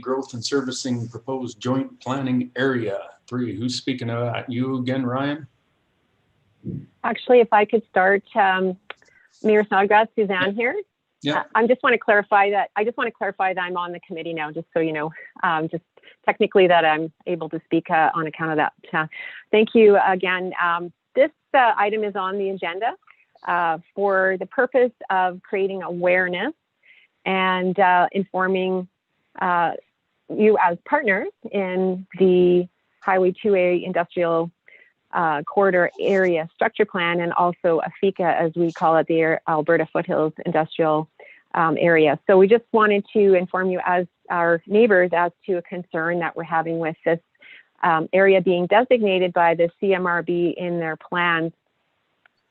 growth and servicing proposed joint planning area 3. Who's speaking of that? You again, Ryan? Actually, if I could start, Mayor Snodgrass, Suzanne here. Yeah. I just want to clarify that I'm on the committee now, just so you know, just technically that I'm able to speak on account of that. Thank you again. This item is on the agenda for the purpose of creating awareness and informing you as partners in the Highway 2A Industrial Corridor Area Structure Plan, and also AFICA, as we call it, the Alberta Foothills Industrial Area. So we just wanted to inform you as our neighbors as to a concern that we're having with this area being designated by the CMRB in their plans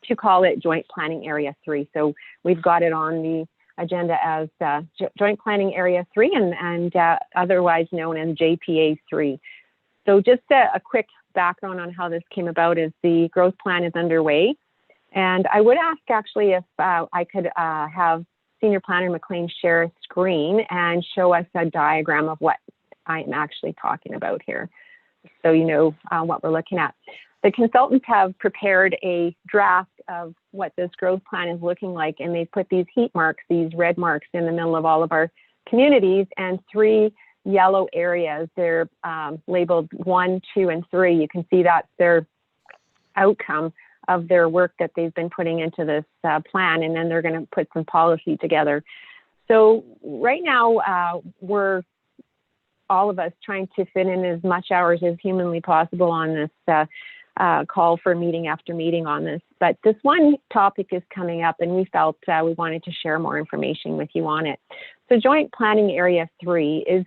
to call it Joint Planning Area 3. So we've got it on the agenda as Joint Planning Area 3 and otherwise known as JPA 3. So just a quick background on how this came about is the growth plan is underway. And I would ask actually if I could have Senior Planner McLean share a screen and show us a diagram of what I'm actually talking about here, so you know what we're looking at. The consultants have prepared a draft of what this growth plan is looking like, and they've put these heat marks, these red marks in the middle of all of our communities, and 3 yellow areas. They're labeled 1, 2, and 3. You can see that's their outcome of their work that they've been putting into this plan, and then they're going to put some policy together. So right now, we're all of us trying to fit in as much hours as humanly possible on this call for meeting after meeting on this. But this one topic is coming up, and we felt we wanted to share more information with you on it. So Joint Planning Area 3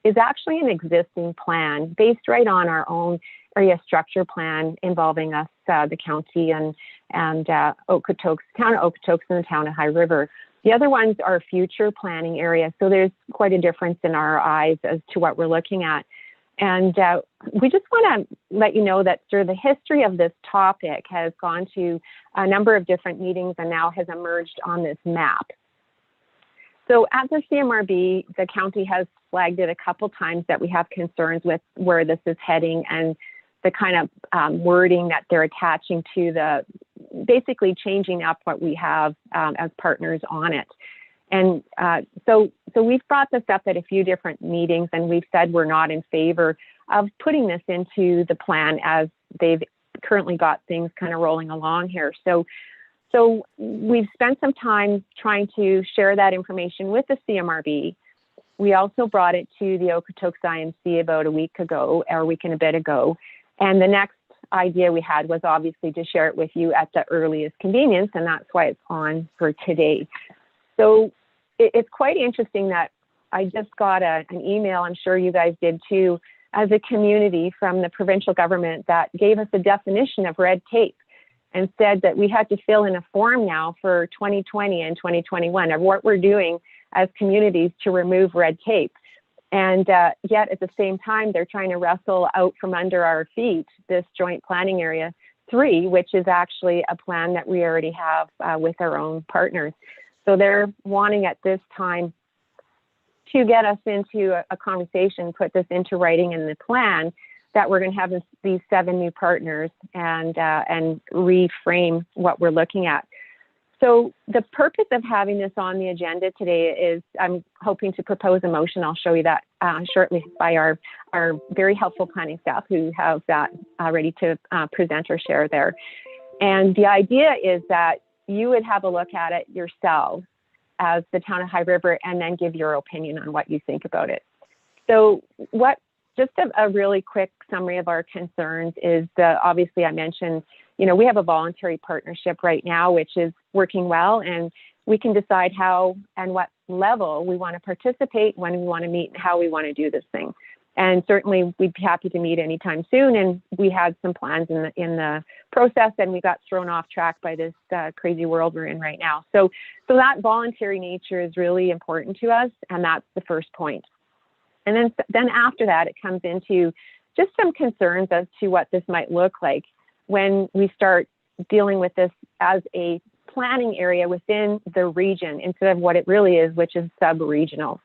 is actually an existing plan based right on our own area structure plan involving us, the county and Okotoks, town of Okotoks and the town of High River. The other ones are future planning areas, so there's quite a difference in our eyes as to what we're looking at. And we just want to let you know that sort of the history of this topic has gone to a number of different meetings and now has emerged on this map. So at the CMRB, the county has flagged it a couple times that we have concerns with where this is heading and the kind of wording that they're attaching to the, basically changing up what we have as partners on it. And so we've brought this up at a few different meetings, and we've said we're not in favor of putting this into the plan as they've currently got things kind of rolling along here. So we've spent some time trying to share that information with the CMRB. We also brought it to the Okotoks IMC about a week ago, or a week and a bit ago. And the next idea we had was obviously to share it with you at the earliest convenience, and that's why it's on for today. So it's quite interesting that I just got an email, I'm sure you guys did too, as a community from the provincial government that gave us a definition of red tape and said that we had to fill in a form now for 2020 and 2021 of what we're doing as communities to remove red tape. And yet at the same time, they're trying to wrestle out from under our feet this Joint Planning Area 3, which is actually a plan that we already have with our own partners. So they're wanting at this time to get us into a conversation, put this into writing in the plan, that we're going to have these 7 new partners and reframe what we're looking at. So the purpose of having this on the agenda today is I'm hoping to propose a motion. I'll show you that shortly by our very helpful planning staff who have that ready to present or share there. And the idea is that you would have a look at it yourselves as the town of High River and then give your opinion on what you think about it. So just a really quick summary of our concerns is obviously I mentioned, we have a voluntary partnership right now, which is working well, and we can decide how and what level we want to participate, when we want to meet, and how we want to do this thing. And certainly we'd be happy to meet anytime soon. And we had some plans in the process, and we got thrown off track by this crazy world we're in right now. So that voluntary nature is really important to us, and that's the first point. And then after that, it comes into just some concerns as to what this might look like when we start dealing with this as a planning area within the region instead of what it really is, which is sub-regional.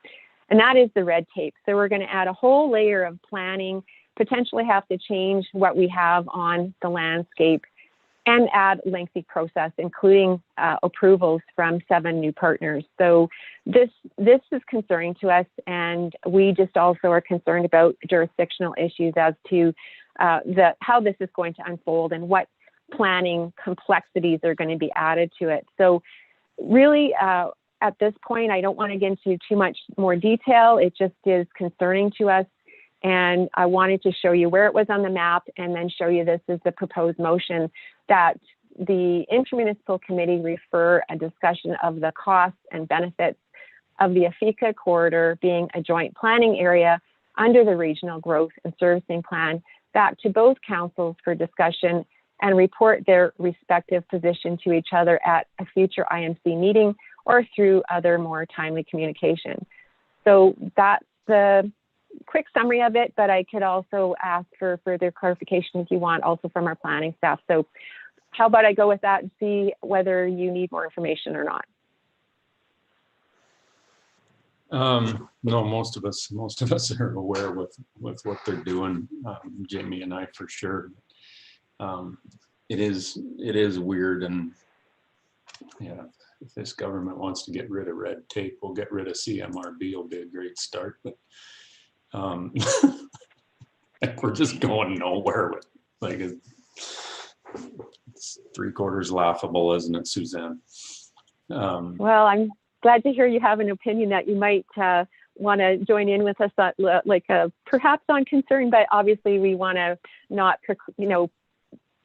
and that is the red tape. So we're going to add a whole layer of planning, potentially have to change what we have on the landscape, and add lengthy process, including approvals from 7 new partners. So this is concerning to us, and we just also are concerned about jurisdictional issues as to how this is going to unfold and what planning complexities are going to be added to it. So really, at this point, I don't want to get into too much more detail. It just is concerning to us. And I wanted to show you where it was on the map and then show you this is the proposed motion that the Intermunicipal Committee refer a discussion of the costs and benefits of the Afika corridor being a joint planning area under the Regional Growth and Servicing Plan back to both councils for discussion and report their respective position to each other at a future IMC meeting or through other more timely communication. So that's the quick summary of it, but I could also ask for further clarification if you want, also from our planning staff. So how about I go with that and see whether you need more information or not? No, most of us are aware with what they're doing, Jamie and I for sure. It is weird, and yeah, if this government wants to get rid of red tape, we'll get rid of CMRB. It'll be a great start, but like we're just going nowhere with, like, it's 3/4 laughable, isn't it, Suzanne? Well, I'm glad to hear you have an opinion that you might want to join in with us, perhaps on concern, but obviously we want to not,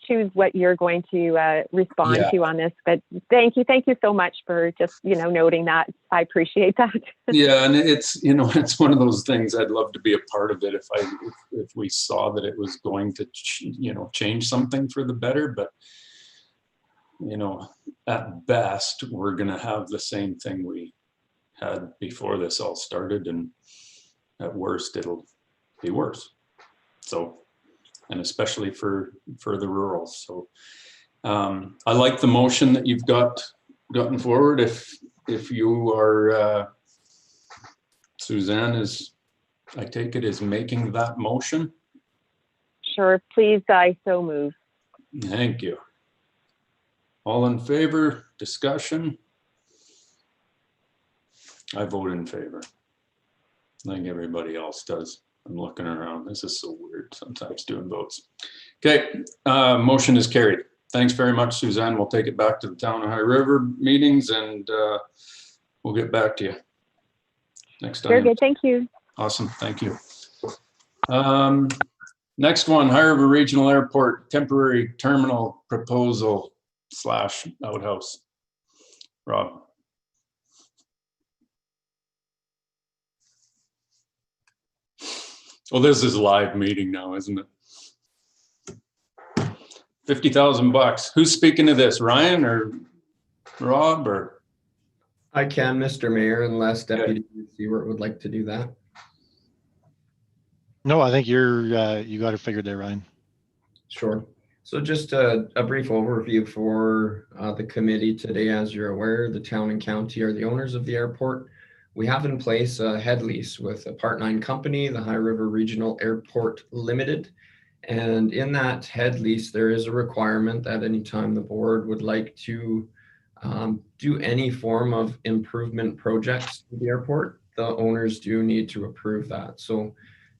choose what you're going to respond to on this. But thank you so much for just noting that. I appreciate that. Yeah, and it's it's one of those things. I'd love to be a part of it if we saw that it was going to change something for the better, but at best we're going to have the same thing we had before this all started, and at worst it'll be worse. So, and especially for the rural. So I like the motion that you've gotten forward. If you are Suzanne I take it is making that motion. Sure, please, I so move. Thank you. All in favor? Discussion? I vote in favor. I think everybody else does. I'm looking around. This is so weird sometimes doing votes. Okay, motion is carried. Thanks very much, Suzanne. We'll take it back to the Town of High River meetings, and we'll get back to you next time. Very good, thank you. Awesome, thank you. Next one, High River Regional Airport temporary terminal proposal / outhouse. Rob. Well, this is a live meeting now, isn't it? 50,000 bucks. Who's speaking to this, Ryan or Rob or? I can, Mr. Mayor, unless Deputy Seward would like to do that. No, I think you got it figured there, Ryan. Sure. So just a brief overview for the committee today. As you're aware, the town and county are the owners of the airport. We have in place a head lease with a Part 9 company, the High River Regional Airport Limited. And in that head lease, there is a requirement that anytime the board would like to do any form of improvement projects to the airport, the owners do need to approve that. So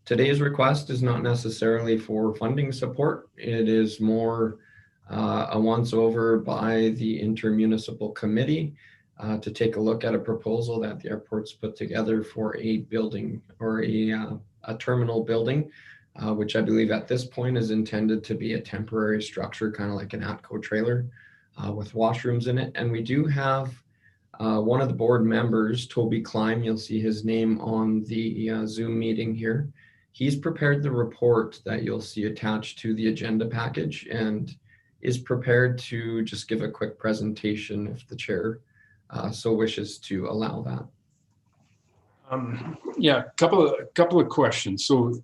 today's request is not necessarily for funding support. It is more a once over by the Intermunicipal Committee to take a look at a proposal that the airport's put together for a building or a terminal building, which I believe at this point is intended to be a temporary structure, kind of like an ATCO trailer with washrooms in it. And we do have one of the board members, Toby Klein, you'll see his name on the Zoom meeting here. He's prepared the report that you'll see attached to the agenda package and is prepared to just give a quick presentation if the chair so wishes to allow that. Yeah, a couple of questions. So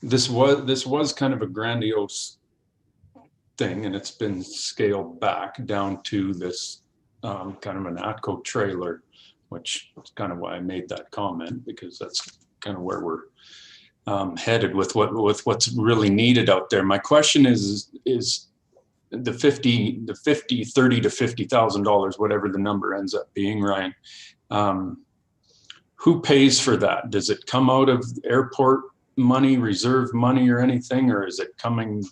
this was kind of a grandiose thing, and it's been scaled back down to this kind of an ATCO trailer, which is kind of why I made that comment, because that's kind of where we're headed with what's really needed out there. My question is the 30 to $50,000, whatever the number ends up being, Ryan, who pays for that? Does it come out of airport money, reserve money or anything, or is it coming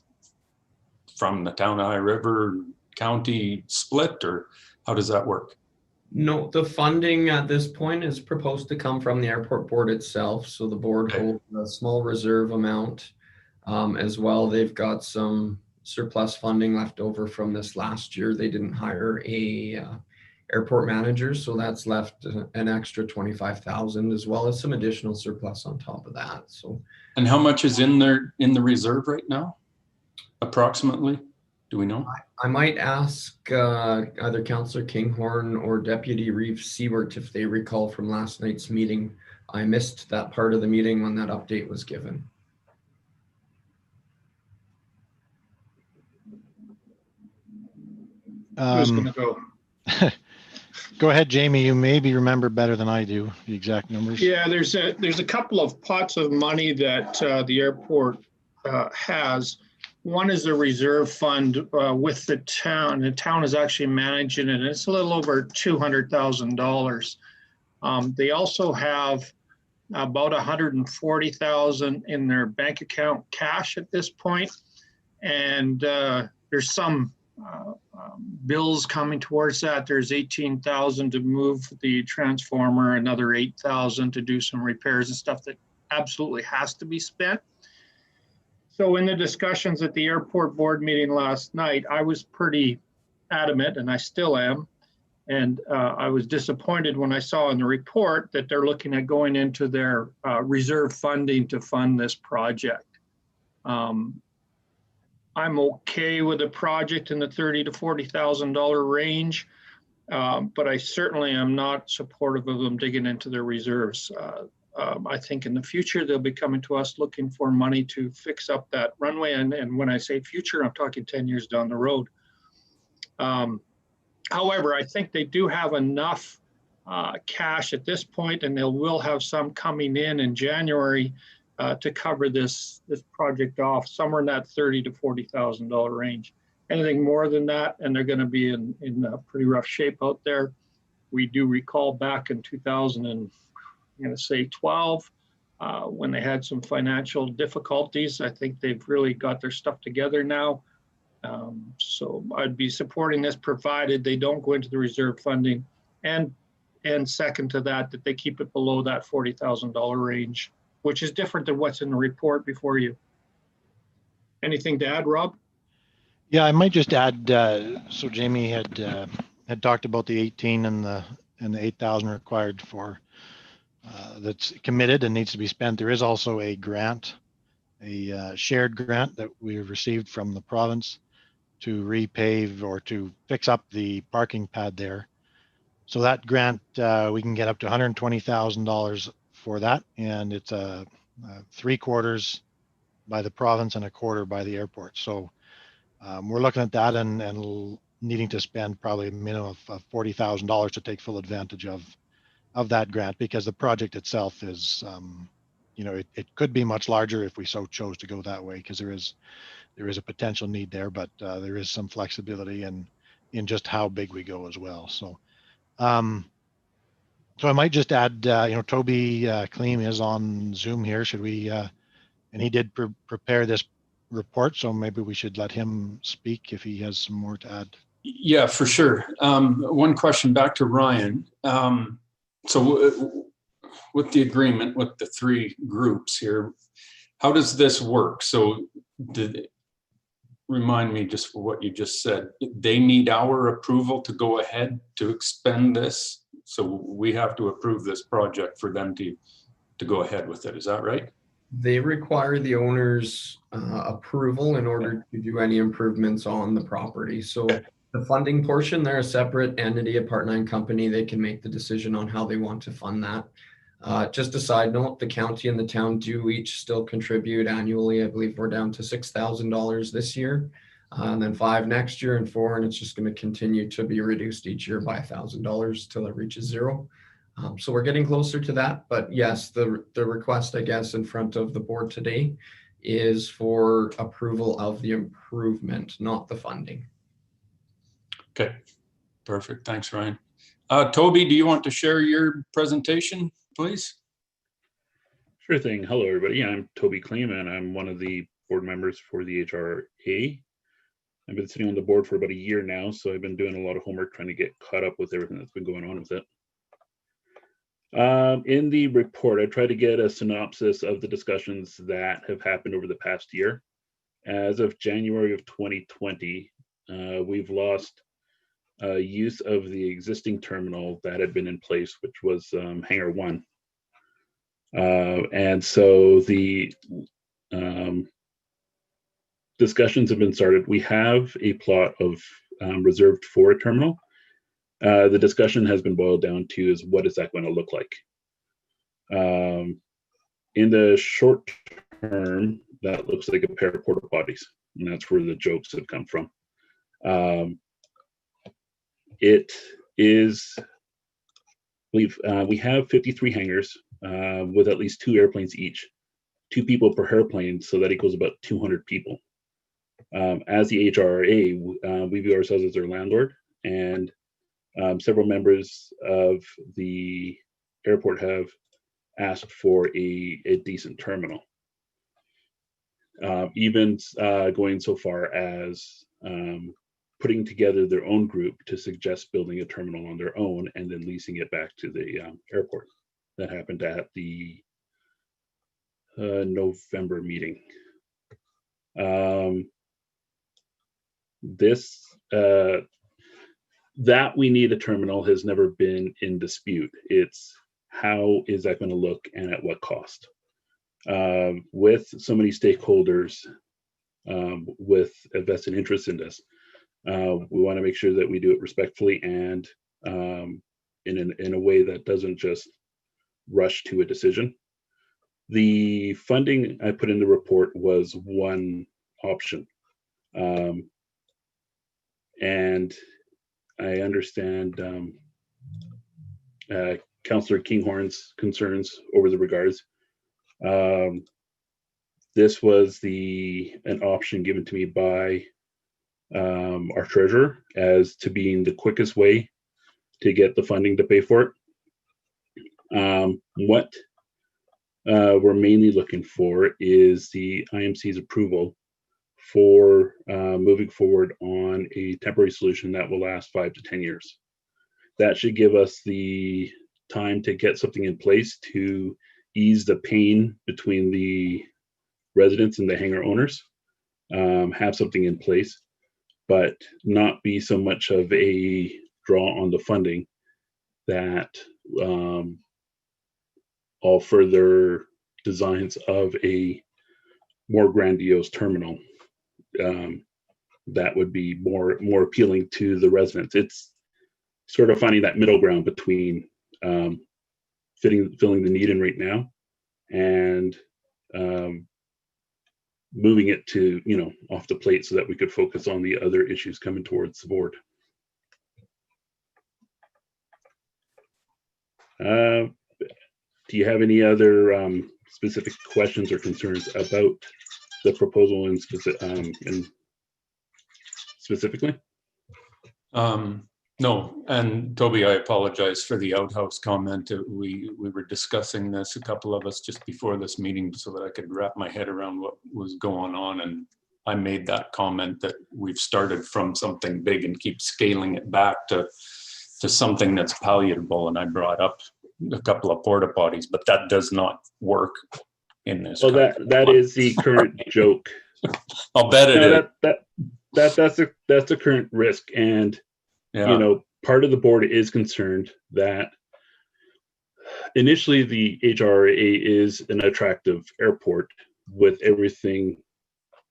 from the town of High River county split, or how does that work? No, the funding at this point is proposed to come from the airport board itself. So the board Okay. holds a small reserve amount as well. They've got some surplus funding left over from this last year. They didn't hire a airport manager, so that's left an extra 25,000, as well as some additional surplus on top of that. So, and how much is in there in the reserve right now, approximately? Do we know? I might ask either Councillor Kinghorn or Deputy Reeve Seward if they recall from last night's meeting. I missed that part of the meeting when that update was given. Who's going to go? Go ahead, Jamie. You maybe remember better than I do the exact numbers. Yeah, there's a couple of pots of money that the airport has. One is the reserve fund with the town. The town is actually managing it. It's a little over $200,000. They also have about $140,000 in their bank account cash at this point. And there's some bills coming towards that. There's $18,000 to move the transformer, another $8,000 to do some repairs and stuff that absolutely has to be spent. So in the discussions at the airport board meeting last night, I was pretty adamant, and I still am. And I was disappointed when I saw in the report that they're looking at going into their reserve funding to fund this project. I'm okay with the project in the $30,000 to $40,000 range, but I certainly am not supportive of them digging into their reserves. I think in the future, they'll be coming to us looking for money to fix up that runway. And when I say future, I'm talking 10 years down the road. However, I think they do have enough cash at this point, and they will have some coming in January to cover this project off, somewhere in that $30,000 to $40,000 range. Anything more than that, and they're going to be in pretty rough shape out there. We do recall back in 2012, when they had some financial difficulties. I think they've really got their stuff together now. So I'd be supporting this, provided they don't go into the reserve funding, and second to that they keep it below that $40,000 range, which is different than what's in the report before you. Anything to add, Rob? Yeah, I might just add. So Jamie had talked about the 18 and the 8,000 required for that's committed and needs to be spent. There is also a grant, a shared grant that we received from the province to repave or to fix up the parking pad there. So that grant, we can get up to $120,000 for that, and it's a 3/4 by the province and 1/4 by the airport. So we're looking at that and needing to spend probably a minimum of $40,000 to take full advantage of that grant, because the project itself is, it could be much larger if we so chose to go that way, because there is a potential need there, but there is some flexibility in just how big we go as well. So, so I might just add, Toby Kleem is on Zoom here. Should we? And he did prepare this report, so maybe we should let him speak if he has some more to add. Yeah, for sure. One question back to Ryan. So with the agreement with the three groups here, how does this work? So remind me just what you just said. They need our approval to go ahead to expend this. So we have to approve this project for them to go ahead with it. Is that right? They require the owner's approval in order to do any improvements on the property. So the funding portion, they're a separate entity, a Part 9 company. They can make the decision on how they want to fund that. Just a side note, the county and the town do each still contribute annually. I believe we're down to $6,000 this year and then 5 next year and 4, and it's just going to continue to be reduced each year by $1,000 till it reaches 0. So we're getting closer to that, but yes, the request, I guess, in front of the board today is for approval of the improvement, not the funding. Okay, perfect. Thanks, Ryan. Toby, do you want to share your presentation, please? Sure thing. Hello, everybody. I'm Toby Kleem, and I'm one of the board members for the HRA. I've been sitting on the board for about a year now, so I've been doing a lot of homework trying to get caught up with everything that's been going on with it. In the report, I tried to get a synopsis of the discussions that have happened over the past year. As of January of 2020, we've lost use of the existing terminal that had been in place, which was Hangar 1. And so the discussions have been started. We have a plot of reserved for a terminal. The discussion has been boiled down to is what is that going to look like? In the short term, that looks like a pair of porta potties, and that's where the jokes have come from. It is, we have 53 hangars with at least 2 airplanes each, 2 people per airplane, so that equals about 200 people. As the HRA, we view ourselves as their landlord, and several members of the airport have asked for a decent terminal. Even going so far as putting together their own group to suggest building a terminal on their own and then leasing it back to the airport. That happened at the November meeting. That we need a terminal has never been in dispute. It's how is that going to look and at what cost? With so many stakeholders with a vested interest in this, we want to make sure that we do it respectfully and in a way that doesn't just rush to a decision. The funding I put in the report was one option. And I understand Councillor Kinghorn's concerns over the regards. This was an option given to me by our treasurer as to being the quickest way to get the funding to pay for it. What we're mainly looking for is the IMC's approval for moving forward on a temporary solution that will last 5 to 10 years. That should give us the time to get something in place to ease the pain between the residents and the hangar owners, have something in place, but not be so much of a draw on the funding that all further designs of a more grandiose terminal that would be more appealing to the residents. It's sort of finding that middle ground between filling the need in right now and moving it to, off the plate so that we could focus on the other issues coming towards the board. Do you have any other specific questions or concerns about the proposal in specifically? No, and Toby, I apologize for the outhouse comment. We were discussing this, a couple of us, just before this meeting so that I could wrap my head around what was going on. And I made that comment that we've started from something big and keep scaling it back to something that's palatable. And I brought up a couple of porta potties, but that does not work in this. Well, that is the current joke. I'll bet it is. That's the current risk. And yeah. Part of the board is concerned that initially the HRA is an attractive airport with everything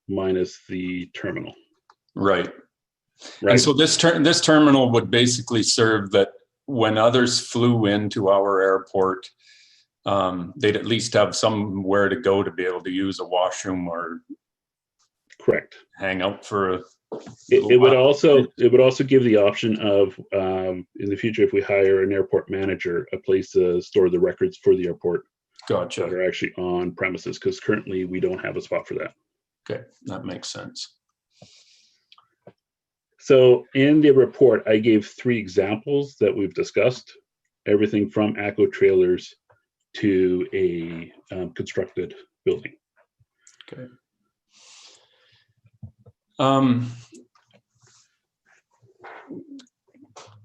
minus the terminal. Right. And so this terminal would basically serve that when others flew into our airport, they'd at least have somewhere to go to be able to use a washroom or correct, hang out for It would also give the option of in the future, if we hire an airport manager, a place to store the records for the airport that Gotcha. are actually on premises, because currently we don't have a spot for that. Okay, that makes sense. So in the report, I gave 3 examples that we've discussed, everything from ACO trailers to a constructed building. Okay.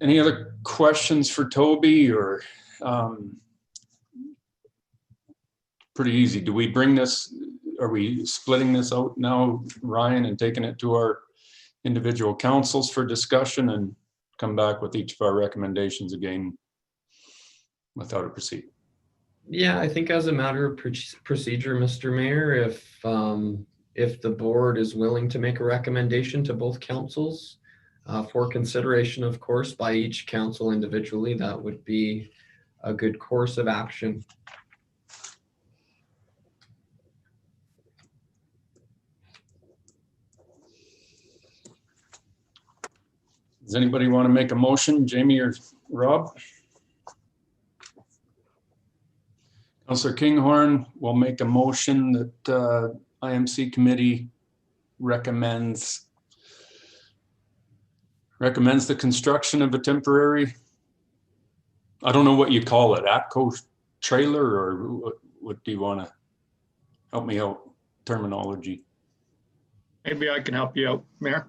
Any other questions for Toby, or pretty easy? Do we bring this, are we splitting this out now, Ryan, and taking it to our individual councils for discussion and come back with each of our recommendations again without a proceed? Yeah, I think as a matter of procedure, Mr. Mayor, if the board is willing to make a recommendation to both councils for consideration, of course, by each council individually, that would be a good course of action. Does anybody want to make a motion, Jamie or Rob? Councillor Kinghorn will make a motion that IMC committee recommends the construction of a temporary, I don't know what you call it, ATCO trailer, or what do you want to help me out, terminology? Maybe I can help you out, Mayor.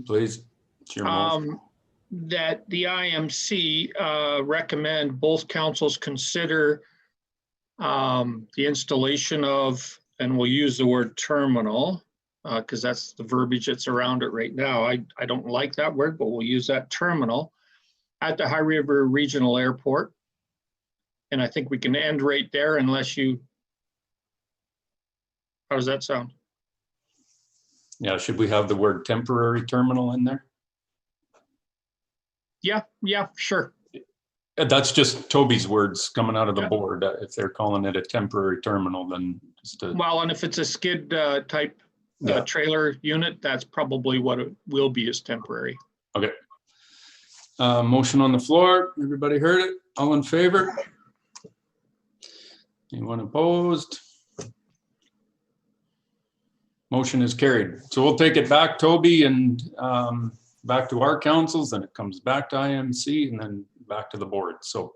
Please, it's your motion. That the IMC recommend both councils consider the installation of, and we'll use the word terminal, because that's the verbiage that's around it right now. I don't like that word, but we'll use that, terminal, at the High River Regional Airport. And I think we can end right there unless you, how does that sound? Yeah, should we have the word temporary terminal in there? Yeah, sure. That's just Toby's words coming out of the board. If they're calling it a temporary terminal, then just a, Well, and if it's a skid type trailer unit, that's probably what it will be, is temporary. okay. Motion on the floor. Everybody heard it? All in favor? Anyone opposed? Motion is carried. So we'll take it back, Toby, and back to our councils, and it comes back to IMC and then back to the board. So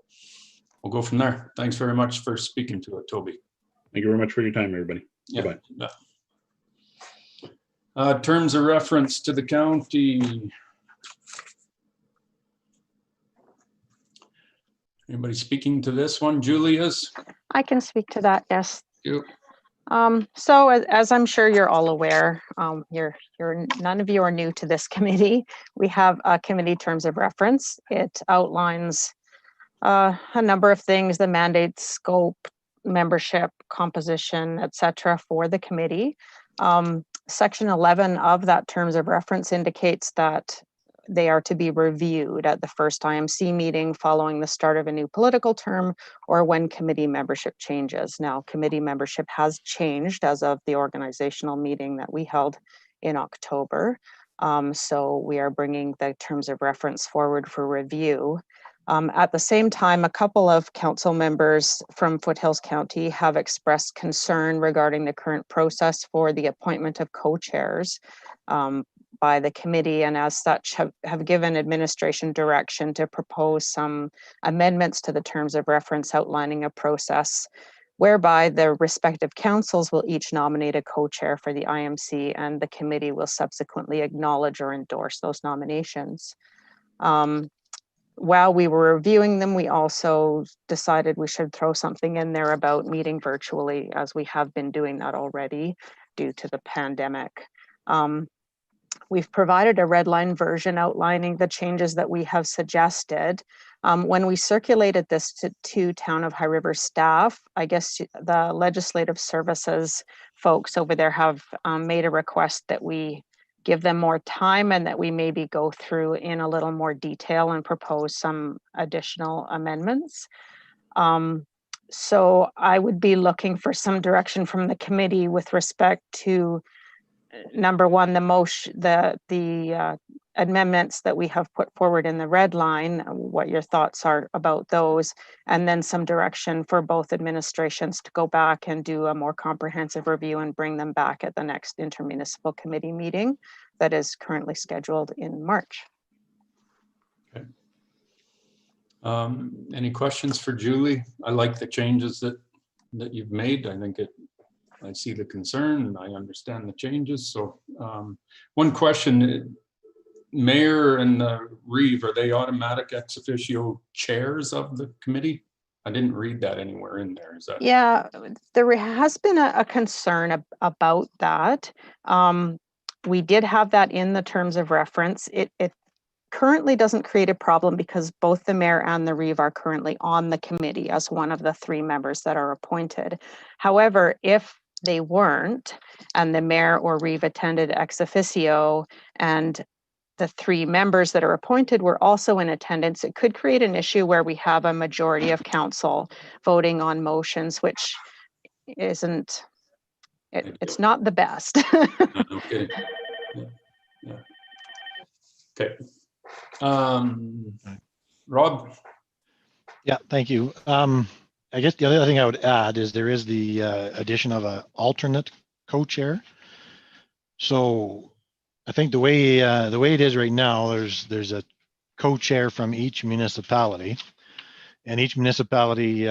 we'll go from there. Thanks very much for speaking to it, Toby. Thank you very much for your time, everybody. Yeah. Goodbye. Terms of reference to the county. Anybody speaking to this one? Julia's? I can speak to that, yes. Yep. So as I'm sure you're all aware, none of you are new to this committee. We have a committee terms of reference. It outlines a number of things, the mandate, scope, membership, composition, etc. for the committee. Section 11 of that terms of reference indicates that they are to be reviewed at the first IMC meeting following the start of a new political term or when committee membership changes. Now, committee membership has changed as of the organizational meeting that we held in October. So we are bringing the terms of reference forward for review. At the same time, a couple of council members from Foothills County have expressed concern regarding the current process for the appointment of co-chairs by the committee, and as such have given administration direction to propose some amendments to the terms of reference outlining a process whereby the respective councils will each nominate a co-chair for the IMC, and the committee will subsequently acknowledge or endorse those nominations. While we were reviewing them, we also decided we should throw something in there about meeting virtually, as we have been doing that already due to the pandemic. We've provided a red line version outlining the changes that we have suggested. When we circulated this to Town of High River staff, I guess the legislative services folks over there have made a request that we give them more time and that we maybe go through in a little more detail and propose some additional amendments. So I would be looking for some direction from the committee with respect to number one, the amendments that we have put forward in the red line, what your thoughts are about those, and then some direction for both administrations to go back and do a more comprehensive review and bring them back at the next intermunicipal committee meeting that is currently scheduled in March. Okay. Any questions for Julie? I like the changes that you've made. I see the concern and I understand the changes. So one question, Mayor and Reeve, are they automatic ex officio chairs of the committee? I didn't read that anywhere in there. Is that? Yeah, there has been a concern about that. We did have that in the terms of reference. It currently doesn't create a problem because both the mayor and the Reeve are currently on the committee as one of the 3 members that are appointed. However, if they weren't, and the mayor or Reeve attended ex officio, and the 3 members that are appointed were also in attendance, it could create an issue where we have a majority of council voting on motions, which isn't, it's not the best. Okay. Yeah. Okay. Rob? Yeah, thank you. I guess the other thing I would add is there is the addition of an alternate co-chair. So I think the way it is right now, there's a co-chair from each municipality, and each municipality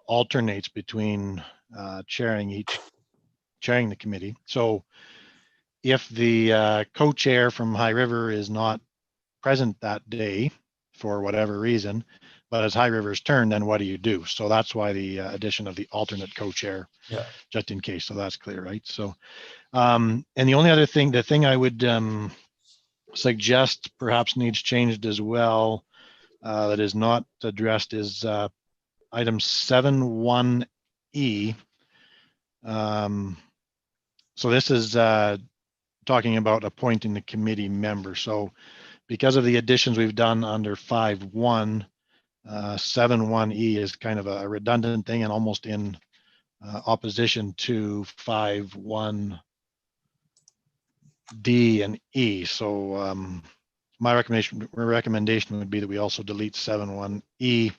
alternates between chairing the committee. So if the co-chair from High River is not present that day for whatever reason, but it's High River's turn, then what do you do? So that's why the addition of the alternate co-chair, just in case. So that's clear, right? So, and the only other thing, the thing I would suggest perhaps needs changed as well, that is not addressed, is item 7.1E. So this is talking about appointing the committee member. So because of the additions we've done under 5.1, 7.1E is kind of a redundant thing and almost in opposition to 5.1D and E. So my recommendation would be that we also delete 7.1E,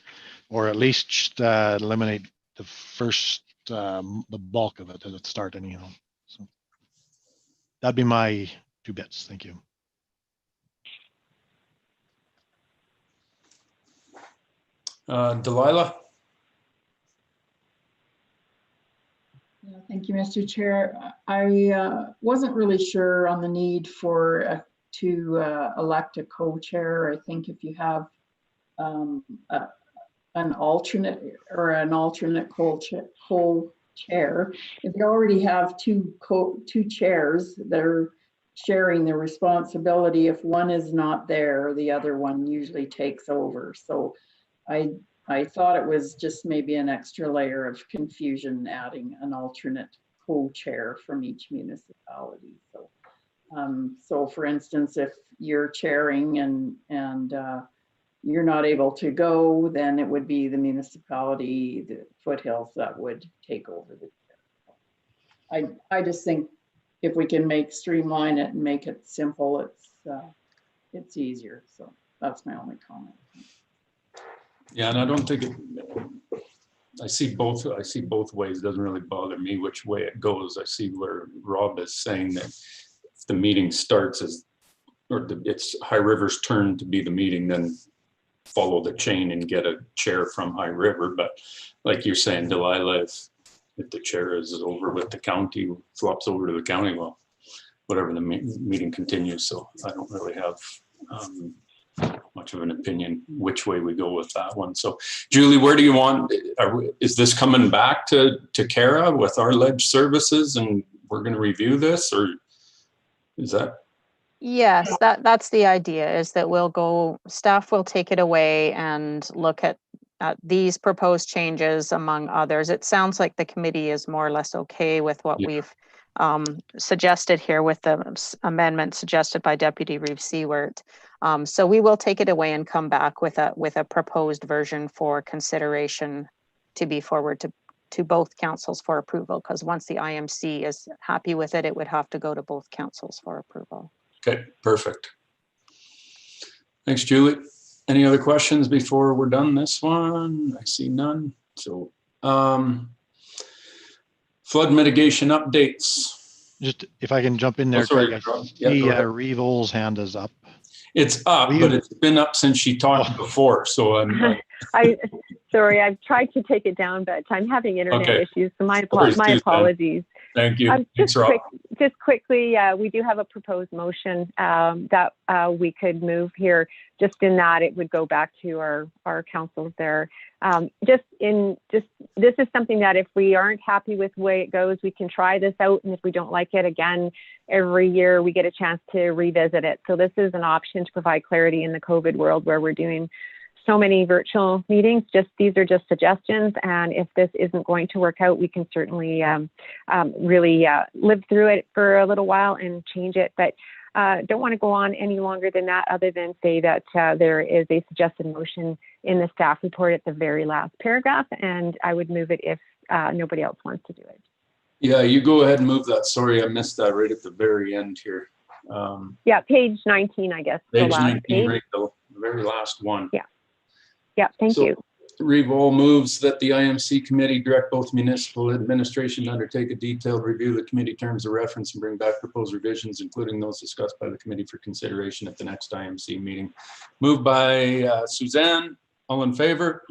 or at least eliminate the first, the bulk of it at the start anyhow. So that'd be my 2 bits. Thank you. Delilah? Yeah, thank you, Mr. Chair. I wasn't really sure on the need for to elect a co-chair. I think if you have an alternate or an alternate co-chair, if you already have two chairs that are sharing the responsibility, if one is not there, the other one usually takes over. So I thought it was just maybe an extra layer of confusion adding an alternate co-chair from each municipality. So, so for instance, if you're chairing and you're not able to go, then it would be the municipality, the Foothills, that would take over the chair. I just think if we can streamline it and make it simple, it's easier. So that's my only comment. Yeah, and I don't think I see both ways. It doesn't really bother me which way it goes. I see where Rob is saying that if the meeting starts it's High River's turn to be the meeting, then follow the chain and get a chair from High River. But like you're saying, Delilah, if the chair is over with the county, flops over to the county, well, whatever, the meeting continues. So I don't really have much of an opinion which way we go with that one. So Julie, where do you want, is this coming back to Kara with our ledge services and we're going to review this, or is that? Yes, that's the idea, is that staff will take it away and look at these proposed changes among others. It sounds like the committee is more or less okay with what we've suggested here with the amendment suggested by Deputy Reeve Seward. So we will take it away and come back with a proposed version for consideration to be forward to to both councils for approval, because once the IMC is happy with it, it would have to go to both councils for approval. Okay, perfect. Thanks, Julie. Any other questions before we're done this one? I see none. So, flood mitigation updates. Just if I can jump in there, sorry, Craig, I Rob. Yeah, see go ahead. Reeve Oll's hand is up. It's up, Will but you- it's been up since she talked before. So Sorry, I've tried to take it down, but I'm having internet Okay. issues, so my Sorry, Suzanne. apologies. thank you. Thanks, Just Rob. quickly, we do have a proposed motion that we could move here. Just in that, it would go back to our councils there. This is something that if we aren't happy with the way it goes, we can try this out, and if we don't like it, again, every year we get a chance to revisit it. So this is an option to provide clarity in the COVID world where we're doing so many virtual meetings. These are just suggestions, and if this isn't going to work out, we can certainly really live through it for a little while and change it. But don't want to go on any longer than that, other than say that there is a suggested motion in the staff report at the very last paragraph, and I would move it if nobody else wants to do it. Yeah, you go ahead and move that. Sorry, I missed that right at the very end here. Yeah, page 19, I guess. Page the last 19, page. right, the very last one. Yeah, thank you. Revolt moves that the IMC committee direct both municipal administration to undertake a detailed review of the committee terms of reference and bring back proposed revisions, including those discussed by the committee for consideration at the next IMC meeting. Moved by Suzanne. All in favor?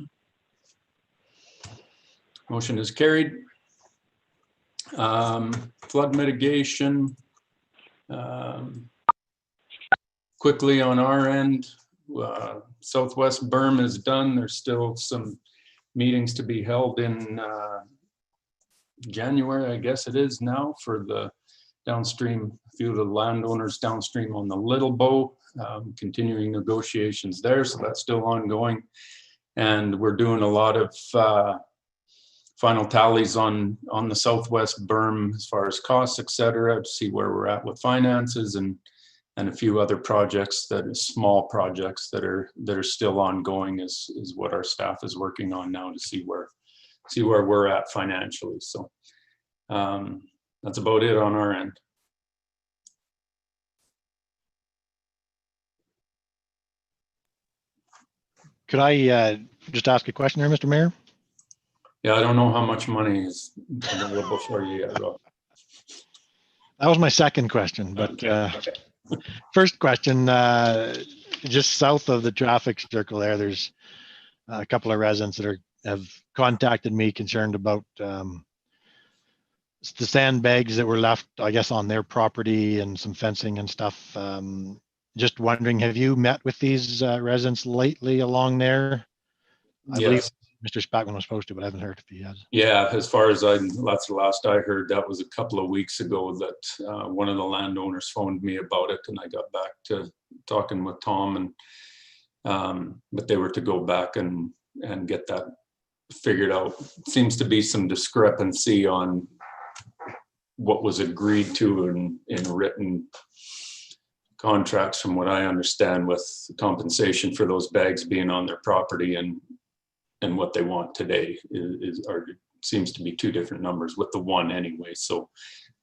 Motion is carried. Flood mitigation. Quickly on our end, Southwest berm is done. There's still some meetings to be held in January, I guess it is now, for the downstream, a few of the landowners downstream on the Little Bow, continuing negotiations there. So that's still ongoing. And we're doing a lot of final tallies on the Southwest berm as far as costs, et cetera, to see where we're at with finances and a few other projects, that is small projects that are still ongoing is what our staff is working on now to see where we're at financially. So that's about it on our end. Could I just ask a question there, Mr. Mayor? Yeah, I don't know how much money is available for you yet, Rob. That was my second question, but Okay. first question, just south of the traffic circle there, there's a couple of residents that have contacted me concerned about the sandbags that were left, I guess, on their property and some fencing and stuff. Just wondering, have you met with these residents lately along there? I believe Mr. Spackman was supposed to, but I haven't heard if he has. Yeah, as far as that's the last I heard. That was a couple of weeks ago that one of the landowners phoned me about it, and I got back to talking with Tom, and but they were to go back and get that figured out. Seems to be some discrepancy on what was agreed to in written contracts, from what I understand, with compensation for those bags being on their property and what they want today seems to be two different numbers with the one anyway. So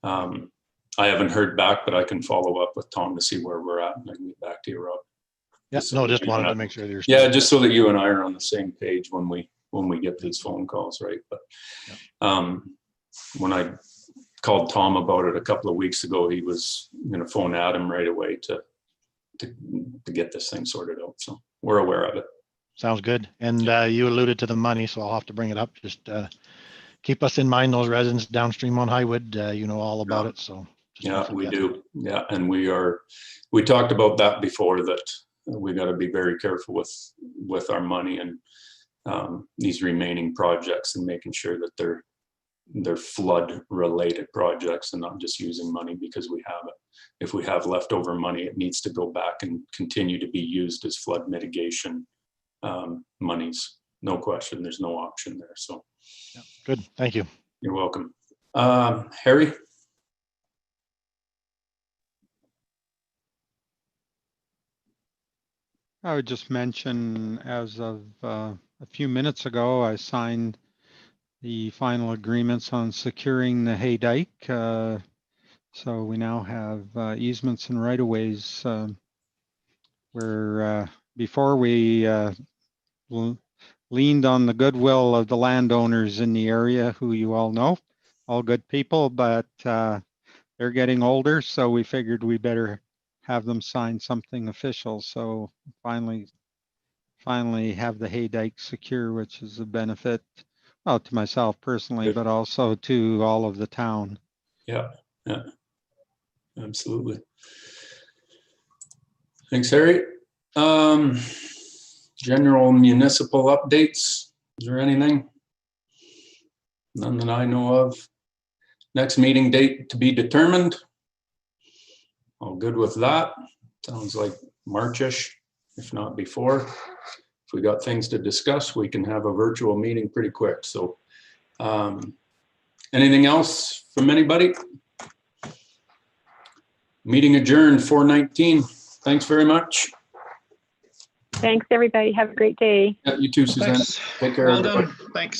I haven't heard back, but I can follow up with Tom to see where we're at, and I can get back to you, Rob. Yeah, no, just wanted to make sure there's. Yeah, just so that you and I are on the same page when we get these phone calls, right? But when I called Tom about it a couple of weeks ago, he was going to phone Adam right away to get this thing sorted out. So we're aware of it. Sounds good. And you alluded to the money, so I'll have to bring it up. Just keep us in mind, those residents downstream on Highwood, you know all about it. So yeah, we do. Yeah, and we talked about that before, that we got to be very careful with our money and these remaining projects, and making sure that they're flood related projects and not just using money because we have it. If we have leftover money, it needs to go back and continue to be used as flood mitigation monies. No question. There's no option there. So yeah, good. Thank you. You're welcome. Harry? I would just mention, as of a few minutes ago, I signed the final agreements on securing the Hay Dike. So we now have easements and right-of-ways where before we leaned on the goodwill of the landowners in the area, who you all know, all good people, but they're getting older, so we figured we better have them sign something official. So finally have the Hay Dike secure, which is a benefit, well, to myself personally, Good. but also to all of the town. Yeah, yeah, absolutely. Thanks, Harry. General municipal updates. Is there anything? None that I know of. Next meeting date to be determined. All good with that. Sounds like March-ish, if not before. If we got things to discuss, we can have a virtual meeting pretty quick. So anything else from anybody? Meeting adjourned 4:19. Thanks very much. Thanks, everybody. Have a great day. Yeah, you too, Suzanne. Thanks. Take care. Well everybody. done. Thanks.